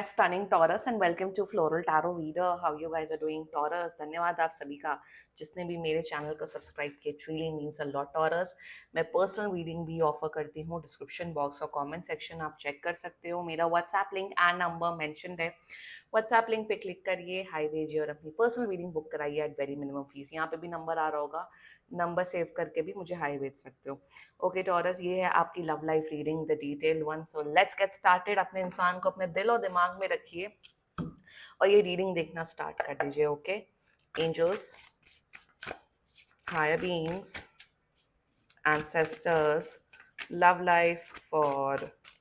stunning Taurus and welcome to Floral Tarot Reader. How you guys are doing, Taurus? धन्यवाद आप सभी का जिसने भी मेरे चैनल को सब्सक्राइब किया. It really means a lot, Taurus. मैं पर्सनल रीडिंग भी ऑफर करती हूँ. डिस्क्रिप्शन बॉक्स और कमेंट सेक्शन आप चेक कर सकते हो. मेरा WhatsApp link and number mentioned है. व्हाट्सएप लिंक पे क्लिक करिए, हाई भेजिए और अपनी पर्सनल रीडिंग बुक कराइए एट वेरी मिनिमम फीस. यहाँ पे भी नंबर आ रहा होगा, नंबर सेव करके भी मुझे हाई भेज सकते हो. ओके टॉरस, ये है आपकी love life reading, the detail one. So let's get started. अपने इंसान को अपने दिल और दिमाग में रखिए और ये रीडिंग देखना स्टार्ट कर दीजिए. Okay angels, higher beings, ancestors, love life for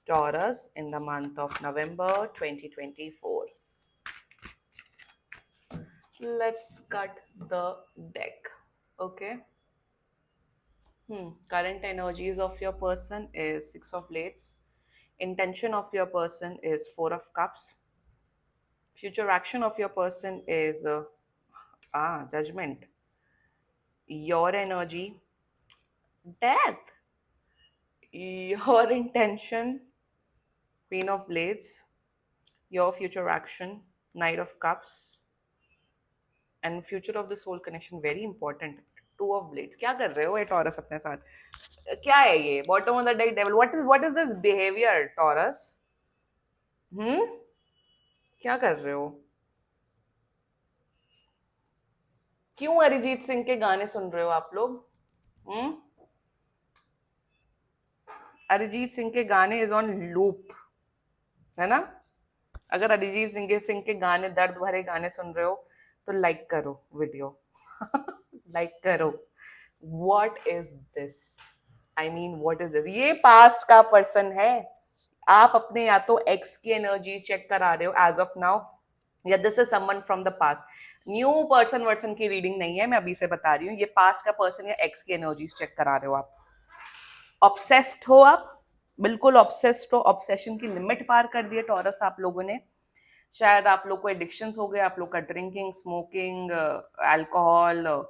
Taurus in the month of November 2024. Let's cut the deck. Okay. Current energies of your person is Six of Blades. Intention of your person is Four of Cups. Future action of your person is Judgment. Your energy, Death. Your intention, Queen of Blades. Your future action, Knight of Cups. And future of the soul connection, very important, Two of Blades. क्या कर रहे हो ये taurus अपने साथ? क्या है ये bottom of the deck devil? What is this behaviour taurus? क्या कर रहे हो? क्यों अरिजीत सिंह के गाने सुन रहे हो आप लोग? अरिजीत सिंह के गाने इज ऑन लूप, है ना? अगर अरिजीत सिंह के गाने, दर्द भरे गाने सुन रहे हो तो लाइक करो वीडियो. लाइक करो. What is this? I mean what is this? ये पास्ट का पर्सन है. आप अपने या तो एक्स की एनर्जी चेक करा रहे हो एज ऑफ नाउ, या this is someone from the past. New person version की रीडिंग नहीं है, मैं अभी से बता रही हूँ. ये पास्ट का पर्सन या एक्स की एनर्जीज चेक करा रहे हो आप. ऑब्सेस्ड हो आप, बिल्कुल ऑब्सेस्ड हो. ऑब्सेशन की लिमिट पार कर दी है टॉरस आप लोगों ने. शायद आप लोग को एडिक्शंस हो गए, आप लोग का ड्रिंकिंग, स्मोकिंग, अल्कोहल,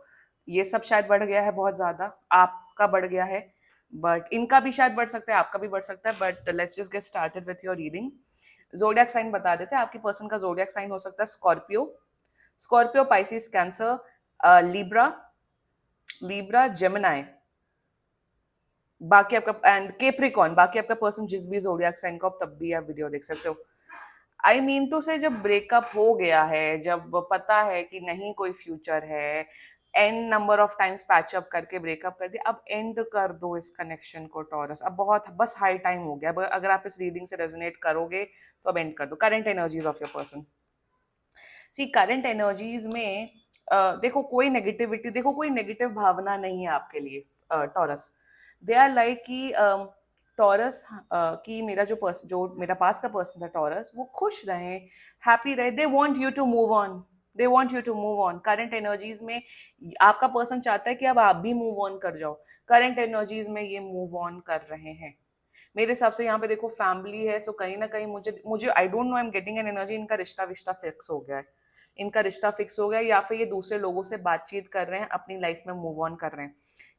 ये सब शायद बढ़ गया है बहुत ज्यादा. आपका बढ़ गया है, बट इनका भी शायद बढ़ सकता है, आपका भी बढ़ सकता है. But let's just get started with your reading. Zodiac sign बता देते हैं. आपकी पर्सन का जोडियक साइन हो सकता है Scorpio, Pisces, cancer, Libra, Gemini. बाकी आपका एंड केप्रिकॉन. बाकी आपका पर्सन जिस भी जोडियक साइन का, तब भी आप वीडियो देख सकते हो. आई मीन टू से जब ब्रेकअप हो गया है, जब पता है कि नहीं कोई फ्यूचर है, an number of times patch up करके ब्रेकअप कर दिया, अब एंड कर दो इस कनेक्शन को टॉरस. अब बहुत बस हाई टाइम हो गया. अगर आप इस रीडिंग से रेजोनेट करोगे तो अब एंड कर दो. Current energies of your person. See current energies में देखो कोई नेगेटिविटी, देखो कोई नेगेटिव भावना नहीं है आपके लिए टॉरस. दे आर लाइक कि टॉरस की जो मेरा पास का पर्सन था टॉरस, वो खुश रहे, हैप्पी रहे. They want you to move on. They want you to move on. Current energies में आपका पर्सन चाहता है कि अब आप भी मूव ऑन कर जाओ. करंट एनर्जीज में ये मूव ऑन कर रहे हैं मेरे हिसाब से. यहाँ पे देखो फैमिली है, सो कहीं ना कहीं मुझे I don't know, I am getting an energy इनका रिश्ता विश्ता फिक्स हो गया है. इनका रिश्ता फिक्स हो गया, या फिर ये दूसरे लोगों से बातचीत कर रहे हैं, अपनी लाइफ में मूव ऑन कर रहे हैं.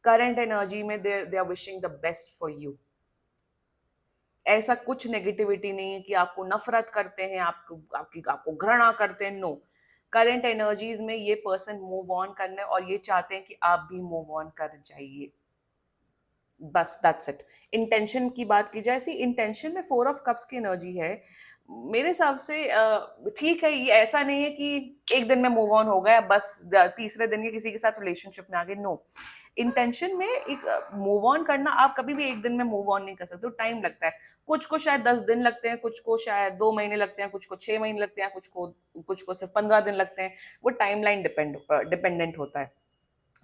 करंट एनर्जी में they are wishing the best for you. ऐसा कुछ नेगेटिविटी नहीं है कि आपको नफरत करते हैं, आपको घृणा करते हैं. नो. करंट एनर्जीज में ये पर्सन मूव ऑन करने और ये चाहते हैं कि आप भी मूव ऑन कर जाइए. बस दैट्स इट. इंटेंशन की बात की जाए, सी इंटेंशन में फोर ऑफ कप्स की एनर्जी है. मेरे हिसाब से ठीक है. ये ऐसा नहीं है कि एक दिन में मूव ऑन हो गया, बस तीसरे दिन ये किसी के साथ रिलेशनशिप में आ गए. नो. इंटेंशन में एक मूव ऑन करना, आप कभी भी एक दिन में मूव ऑन नहीं कर सकते. टाइम लगता है. कुछ को शायद 10 दिन लगते हैं, कुछ को शायद 2 महीने लगते हैं, कुछ को 6 महीने लगते हैं, कुछ को सिर्फ 15 दिन लगते हैं. वो टाइमलाइन डिपेंडेंट होता है.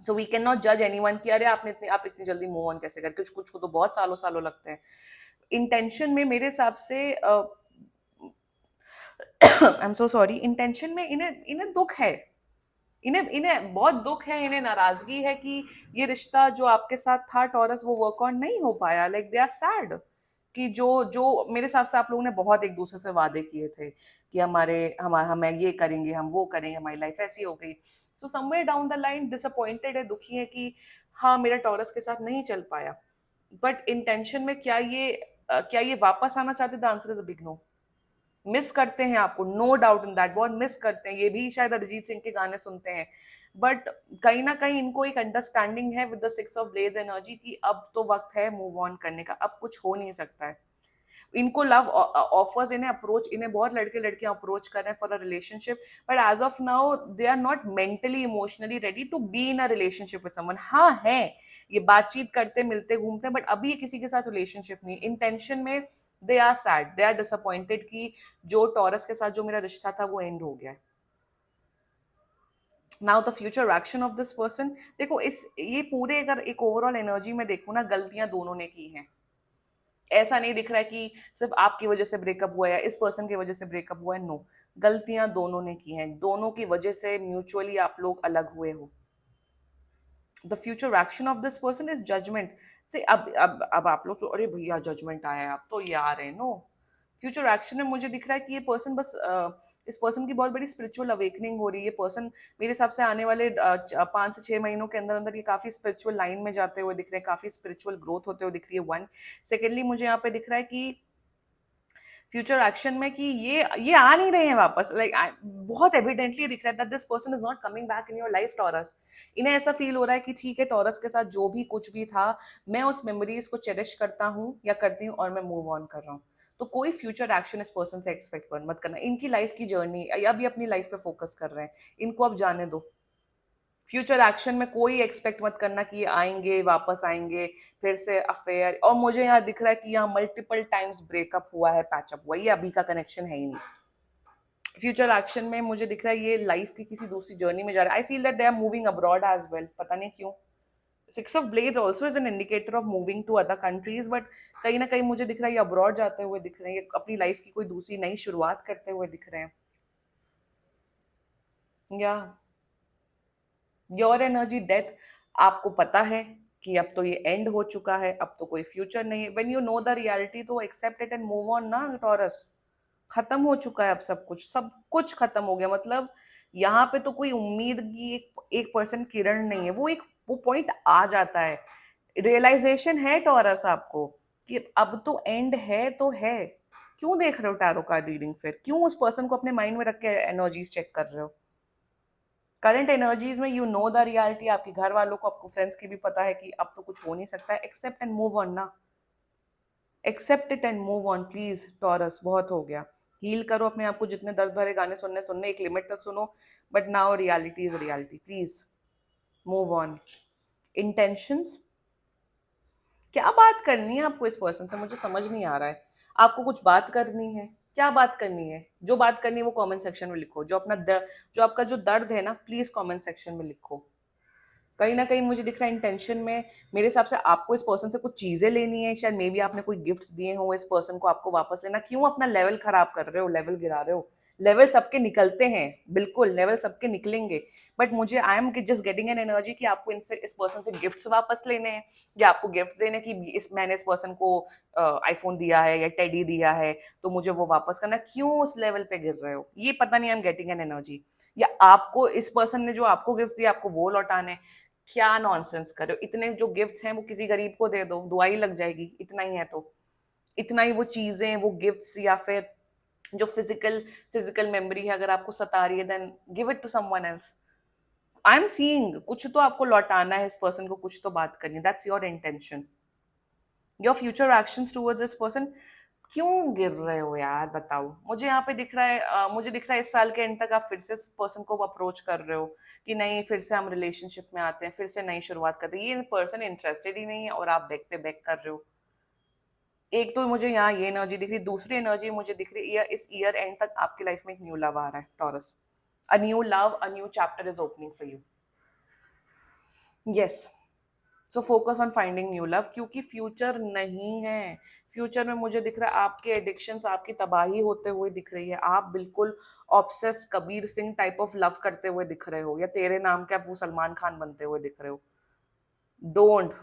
सो वी कैन नॉट जज एनीवन कि अरे आप इतनी जल्दी मूव ऑन कैसे कर. कुछ को तो बहुत सालों सालों लगते हैं. इंटेंशन में मेरे हिसाब से I am so sorry, intention में इन्हें दुख है. इन्हें बहुत दुख है, इन्हें नाराजगी है कि ये रिश्ता जो आपके साथ था टॉरस, वो वर्क ऑन नहीं हो पाया. लाइक दे आर सैड कि जो जो मेरे हिसाब से आप लोगों ने बहुत एक दूसरे से वादे किए थे कि हमें ये करेंगे, हम वो करेंगे, हमारी लाइफ ऐसी हो गई. So somewhere down the line disappointed है, दुखी है कि हाँ मेरा टॉरस के साथ नहीं चल पाया. बट इंटेंशन में क्या ये वापस आना चाहते? The answer is a big no. Miss करते हैं आपको, नो डाउट इन दैट, बहुत मिस करते हैं, ये भी शायद अरिजीत सिंह के गाने सुनते हैं, बट कहीं ना कहीं इनको एक अंडरस्टैंडिंग है with the six of blades energy कि अब तो वक्त है मूव ऑन करने का, अब कुछ हो नहीं सकता है। इनको लव ऑफर्स, इन्हें अप्रोच, इन्हें बहुत लड़के लड़कियां अप्रोच कर रहे हैं for a relationship, but as of now they are not mentally emotionally ready to be in a relationship with someone. हाँ है, ये बातचीत करते मिलते घूमते हैं, बट अभी ये किसी के साथ रिलेशनशिप नहीं, इंटेंशन में they are sad, they are disappointed कि जो टॉरस के साथ जो मेरा रिश्ता था वो एंड हो गया। Now the future action of this person, देखो इस ये पूरे अगर एक ओवरऑल एनर्जी में देखूं ना, गलतियां दोनों ने की हैं। ऐसा नहीं दिख रहा है कि सिर्फ आपकी वजह से ब्रेकअप हुआ है या इस पर्सन की वजह से ब्रेकअप हुआ है, नो, गलतियां दोनों ने की हैं, दोनों की वजह से म्यूचुअली आप लोग अलग हुए हो। The future action of this person is judgement. से अब आप लोग तो अरे भैया जजमेंट आया है, अब तो ये आ रहे हैं, नो, फ्यूचर एक्शन में मुझे दिख रहा है कि ये पर्सन बस इस पर्सन की बहुत बड़ी स्पिरिचुअल अवेकनिंग हो रही है। ये पर्सन मेरे हिसाब से आने वाले 5 से 6 महीनों के अंदर अंदर ये काफी स्पिरिचुअल लाइन में जाते हुए दिख रहे हैं, काफी स्पिरिचुअल ग्रोथ होते हुए दिख रही है, वन। सेकेंडली मुझे यहाँ पे दिख रहा है कि फ्यूचर एक्शन में कि ये आ नहीं रहे हैं वापस, लाइक बहुत एविडेंटली दिख रहा है that this person is not coming back in your life taurus. इन्हें ऐसा फील हो रहा है कि ठीक है, टॉरस के साथ जो भी कुछ भी था, मैं उस मेमोरीज को चेरिश करता हूँ या करती हूँ और मैं मूव ऑन कर रहा हूँ। तो कोई फ्यूचर एक्शन इस पर्सन से एक्सपेक्ट मत करना, इनकी लाइफ की जर्नी, अभी अपनी लाइफ पे फोकस कर रहे हैं, इनको अब जाने दो। फ्यूचर एक्शन में कोई एक्सपेक्ट मत करना कि ये आएंगे, वापस आएंगे, फिर से अफेयर, और मुझे यहाँ दिख रहा है कि यहाँ मल्टीपल टाइम्स ब्रेकअप हुआ है, पैचअप हुआ है, ये अभी का कनेक्शन है ही नहीं। फ्यूचर एक्शन में मुझे दिख रहा है ये लाइफ की किसी दूसरी जर्नी में जा रहा है। I feel that they are moving abroad as well, पता नहीं क्यों। Six of blades also is an indicator of moving to other countries, but कहीं ना कहीं मुझे दिख रहा है ये अब्रॉड जाते हुए दिख रहे हैं, ये अपनी लाइफ की कोई दूसरी नई शुरुआत करते हुए दिख रहे हैं, या योर एनर्जी डेथ, आपको पता है कि अब तो ये एंड हो चुका है, अब तो कोई फ्यूचर नहीं है। When you know the reality तो accept it and move on ना टॉरस। खत्म हो चुका है अब सब कुछ, सब कुछ खत्म हो गया, मतलब यहाँ पे तो कोई उम्मीद की एक परसेंट किरण नहीं है, वो पॉइंट आ जाता है, रियलाइजेशन है टॉरस आपको कि अब तो एंड है तो है। क्यों देख रहे हो टैरो कार्ड रीडिंग, फिर क्यों उस पर्सन को अपने माइंड में रख के एनर्जीज चेक कर रहे हो? करंट एनर्जीज में यू नो द रियलिटी, आपके घर वालों को, आपको फ्रेंड्स की भी पता है कि अब तो कुछ हो नहीं सकता है, एक्सेप्ट एंड मूव ऑन ना, accept it and move on please Taurus, बहुत हो गया। हील करो अपने आप को, जितने दर्द भरे गाने सुनने सुनने एक लिमिट तक सुनो, but now reality is reality, please move on. Intentions, क्या बात करनी है आपको इस पर्सन से, मुझे समझ नहीं आ रहा है। आपको कुछ बात करनी है, क्या बात करनी है? जो बात करनी है वो कमेंट सेक्शन में लिखो, जो अपना दर्द, जो आपका जो दर्द है ना, प्लीज कमेंट सेक्शन में लिखो। कहीं ना कहीं मुझे दिख रहा है इंटेंशन में, मेरे हिसाब से आपको इस पर्सन से कुछ चीजें लेनी है, शायद मे बी आपने कोई गिफ्ट्स दिए हो इस पर्सन को, आपको वापस लेना। क्यों अपना लेवल खराब कर रहे हो, लेवल गिरा रहे हो? लेवल सबके निकलते हैं, बिल्कुल लेवल सबके निकलेंगे, बट मुझे I am just getting an energy कि आपको इनसे, इस पर्सन से गिफ्ट्स वापस लेने हैं, या आपको गिफ्ट देने कि मैंने इस पर्सन को आईफोन दिया है या टेडी दिया है तो मुझे वो वापस करना। क्यों उस लेवल पे गिर रहे हो, ये पता नहीं, I am getting an energy. या आपको इस पर्सन ने जो आपको गिफ्ट दिया आपको वो लौटाने, क्या नॉनसेंस कर रहे हो? इतने जो गिफ्ट्स हैं वो किसी गरीब को दे दो, दुआई लग जाएगी, इतना ही है तो। इतना ही वो चीजें, वो गिफ्ट्स, या फिर जो फिजिकल मेमोरी है अगर आपको सता रही है, then give it to someone else. I am seeing कुछ तो आपको लौटाना है इस पर्सन को, कुछ तो बात करनी है, that's your intention. Your future actions towards this person, क्यों गिर रहे हो यार, बताओ। मुझे यहाँ पे दिख रहा है मुझे दिख रहा है इस साल के एंड तक आप फिर से इस पर्सन को अप्रोच कर रहे हो कि नहीं, फिर से हम रिलेशनशिप में आते हैं, फिर से नई शुरुआत करते हैं। ये पर्सन इंटरेस्टेड ही नहीं है और आप बैक पे बैक कर रहे हो। एक तो मुझे यहाँ ये एनर्जी दिख रही, दूसरी एनर्जी मुझे दिख रही है इस ईयर एंड तक आपकी लाइफ में एक न्यू लव आ रहा है taurus. A new love, a new chapter is opening for you. Yes, so focus on finding new love, क्योंकि फ्यूचर नहीं है। फ्यूचर में मुझे दिख रहा है आपके एडिक्शंस, आपकी तबाही होते हुए दिख रही है, आप बिल्कुल obsessed Kabir Singh type of love करते हुए दिख रहे हो, या तेरे नाम के आप वो सलमान खान बनते हुए दिख रहे हो। डोंट,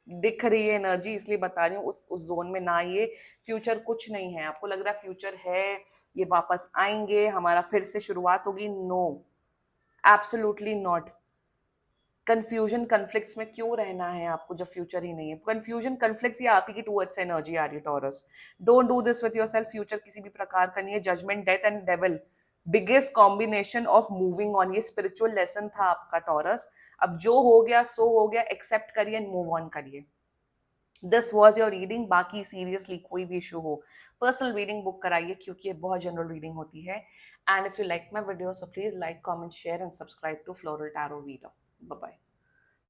दिख रही है एनर्जी, इसलिए बता रही हूँ उस जोन में ना, ये फ्यूचर कुछ नहीं है। आपको लग रहा है फ्यूचर है, ये वापस आएंगे, हमारा फिर से शुरुआत होगी, no, absolutely not. Confusion conflicts में क्यों रहना है आपको जब फ्यूचर ही नहीं है? कंफ्यूजन कन्फ्लिक्ट्स ये आप ही की टूवर्ड्स एनर्जी आ रही है Taurus. Don't do this with yourself. Future किसी भी प्रकार का नहीं है। Judgement, death and devil, biggest combination of moving on. ये स्पिरिचुअल लेसन था आपका टॉरस। अब जो हो गया सो हो गया, एक्सेप्ट करिए एंड मूव ऑन करिए। This was your reading. बाकी सीरियसली कोई भी इशू हो, पर्सनल रीडिंग बुक कराइए, क्योंकि ये बहुत जनरल रीडिंग होती है। And if you like my video, so please like, comment, share and subscribe to floral tarot reader. Bye bye.